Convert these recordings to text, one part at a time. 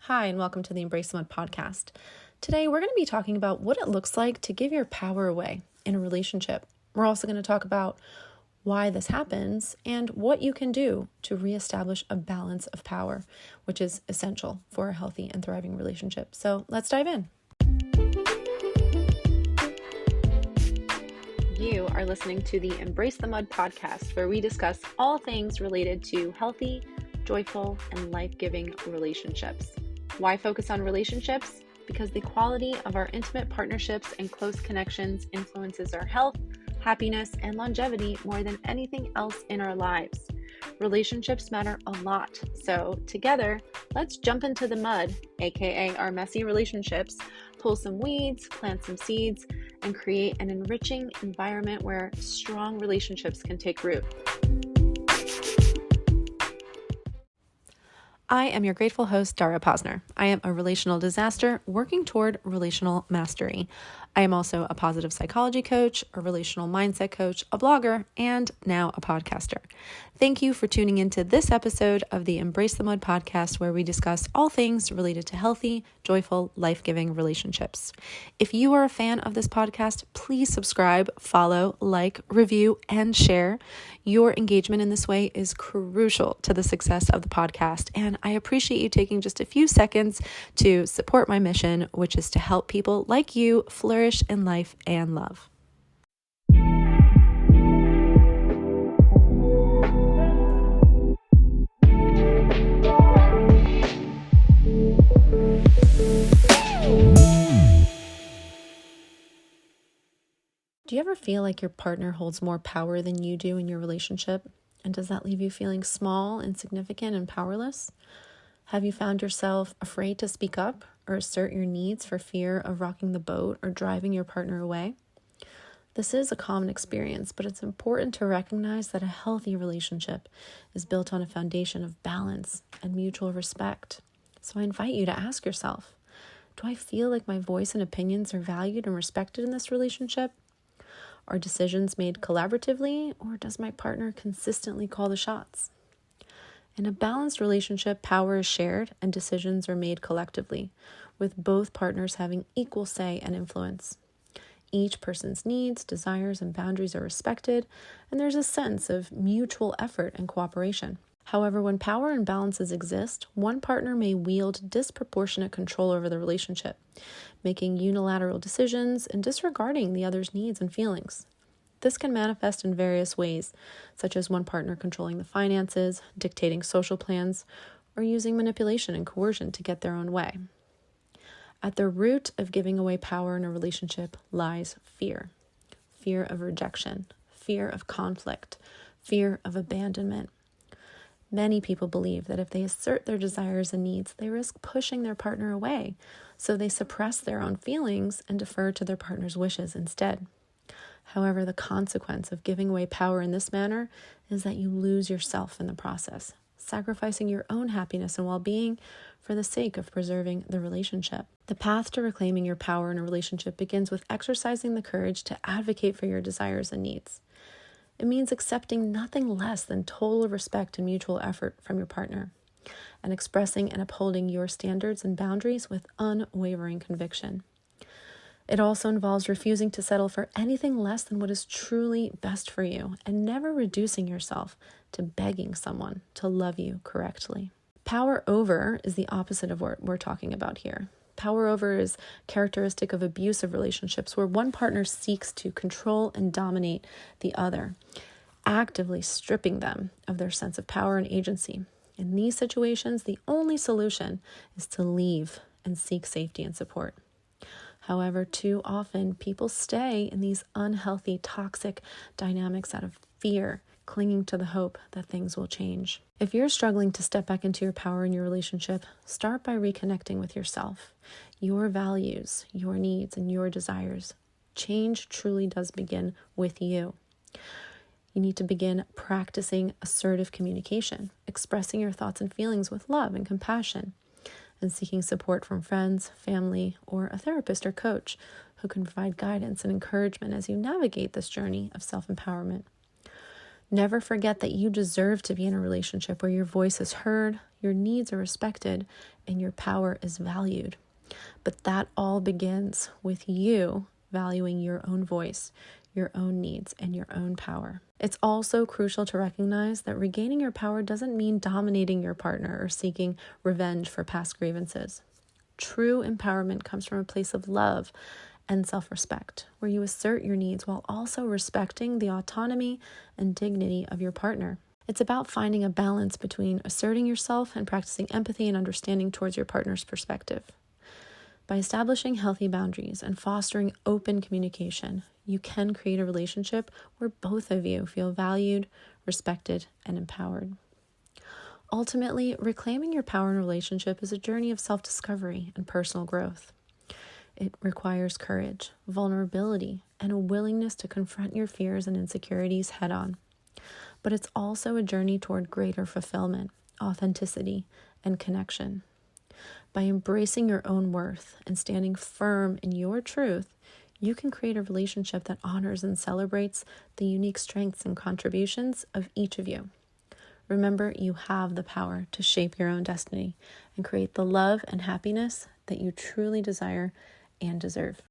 Hi, and welcome to the Embrace the Mud podcast. Today, we're going to be talking about what it looks like to give your power away in a relationship. We're also going to talk about why this happens and what you can do to reestablish a balance of power, which is essential for a healthy and thriving relationship. So let's dive in. You are listening to the Embrace the Mud podcast, where we discuss all things related to healthy, joyful, and life-giving relationships. Why focus on relationships? Because the quality of our intimate partnerships and close connections influences our health, happiness, and longevity more than anything else in our lives. Relationships matter a lot. So together, let's jump into the mud, aka our messy relationships, pull some weeds, plant some seeds, and create an enriching environment where strong relationships can take root. I am your grateful host, Dara Posner. I am a relational disaster working toward relational mastery. I am also a positive psychology coach, a relational mindset coach, a blogger, and now a podcaster. Thank you for tuning into this episode of the Embrace the Mud podcast, where we discuss all things related to healthy, joyful, life-giving relationships. If you are a fan of this podcast, please subscribe, follow, like, review, and share. Your engagement in this way is crucial to the success of the podcast, and I appreciate you taking just a few seconds to support my mission, which is to help people like you flourish in life and love. Do you ever feel like your partner holds more power than you do in your relationship? And does that leave you feeling small, insignificant, and powerless? Have you found yourself afraid to speak up or assert your needs for fear of rocking the boat or driving your partner away? This is a common experience, but it's important to recognize that a healthy relationship is built on a foundation of balance and mutual respect. So I invite you to ask yourself, do I feel like my voice and opinions are valued and respected in this relationship? Are decisions made collaboratively, or does my partner consistently call the shots? In a balanced relationship, power is shared and decisions are made collectively, with both partners having equal say and influence. Each person's needs, desires, and boundaries are respected, and there's a sense of mutual effort and cooperation. However, when power imbalances exist, one partner may wield disproportionate control over the relationship, making unilateral decisions and disregarding the other's needs and feelings. This can manifest in various ways, such as one partner controlling the finances, dictating social plans, or using manipulation and coercion to get their own way. At the root of giving away power in a relationship lies fear. Fear of rejection, fear of conflict, fear of abandonment. Many people believe that if they assert their desires and needs, they risk pushing their partner away, so they suppress their own feelings and defer to their partner's wishes instead. However, the consequence of giving away power in this manner is that you lose yourself in the process, sacrificing your own happiness and well-being for the sake of preserving the relationship. The path to reclaiming your power in a relationship begins with exercising the courage to advocate for your desires and needs. It means accepting nothing less than total respect and mutual effort from your partner, and expressing and upholding your standards and boundaries with unwavering conviction. It also involves refusing to settle for anything less than what is truly best for you, and never reducing yourself to begging someone to love you correctly. Power over is the opposite of what we're talking about here. Power over is characteristic of abusive relationships where one partner seeks to control and dominate the other, actively stripping them of their sense of power and agency. In these situations, the only solution is to leave and seek safety and support. However, too often people stay in these unhealthy, toxic dynamics out of fear, clinging to the hope that things will change. If you're struggling to step back into your power in your relationship, start by reconnecting with yourself, your values, your needs, and your desires. Change truly does begin with you. You need to begin practicing assertive communication, expressing your thoughts and feelings with love and compassion, and seeking support from friends, family, or a therapist or coach who can provide guidance and encouragement as you navigate this journey of self-empowerment. Never forget that you deserve to be in a relationship where your voice is heard, your needs are respected, and your power is valued. But that all begins with you valuing your own voice, your own needs, and your own power. It's also crucial to recognize that regaining your power doesn't mean dominating your partner or seeking revenge for past grievances. True empowerment comes from a place of love and self-respect, where you assert your needs while also respecting the autonomy and dignity of your partner. It's about finding a balance between asserting yourself and practicing empathy and understanding towards your partner's perspective. By establishing healthy boundaries and fostering open communication, you can create a relationship where both of you feel valued, respected, and empowered. Ultimately, reclaiming your power in a relationship is a journey of self-discovery and personal growth. It requires courage, vulnerability, and a willingness to confront your fears and insecurities head-on. But it's also a journey toward greater fulfillment, authenticity, and connection. By embracing your own worth and standing firm in your truth, you can create a relationship that honors and celebrates the unique strengths and contributions of each of you. Remember, you have the power to shape your own destiny and create the love and happiness that you truly desire and deserve.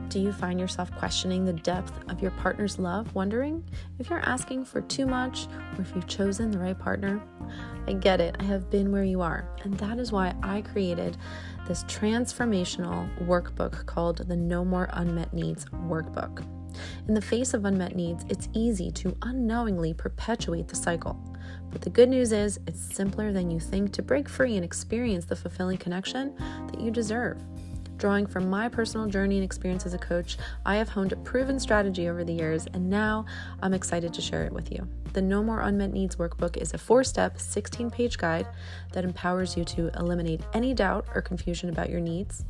Do you find yourself questioning the depth of your partner's love, wondering if you're asking for too much or if you've chosen the right partner? I get it. I have been where you are. And that is why I created this transformational workbook called the No More Unmet Needs Workbook. In the face of unmet needs, it's easy to unknowingly perpetuate the cycle. But the good news is it's simpler than you think to break free and experience the fulfilling connection that you deserve. Drawing from my personal journey and experience as a coach, I have honed a proven strategy over the years, and now I'm excited to share it with you. The No More Unmet Needs Workbook is a 4-step, 16-page guide that empowers you to eliminate any doubt or confusion about your needs,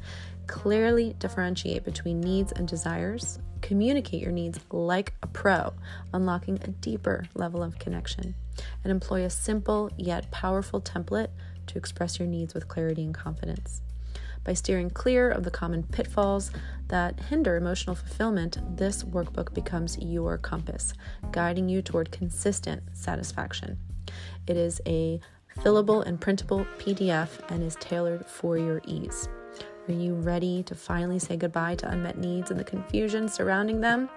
clearly differentiate between needs and desires, communicate your needs like a pro, unlocking a deeper level of connection, and employ a simple yet powerful template to express your needs with clarity and confidence. By steering clear of the common pitfalls that hinder emotional fulfillment, this workbook becomes your compass, guiding you toward consistent satisfaction. It is a fillable and printable PDF and is tailored for your ease. Are you ready to finally say goodbye to unmet needs and the confusion surrounding them?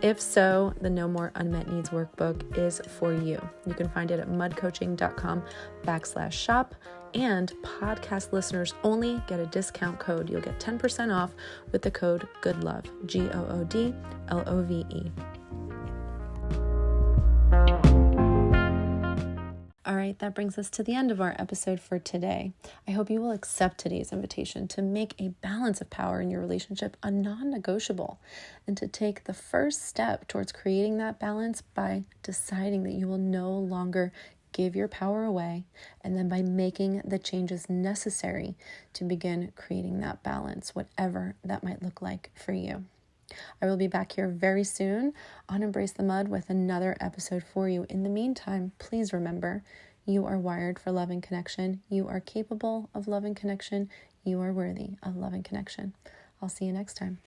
If so, the No More Unmet Needs Workbook is for you. You can find it at mudcoaching.com/shop, and podcast listeners only get a discount code. You'll get 10% off with the code GOODLOVE, GOODLOVE. All right, that brings us to the end of our episode for today. I hope you will accept today's invitation to make a balance of power in your relationship a non-negotiable, and to take the first step towards creating that balance by deciding that you will no longer give your power away, and then by making the changes necessary to begin creating that balance, whatever that might look like for you. I will be back here very soon on Embrace the Mud with another episode for you. In the meantime, please remember, you are wired for love and connection. You are capable of love and connection. You are worthy of love and connection. I'll see you next time.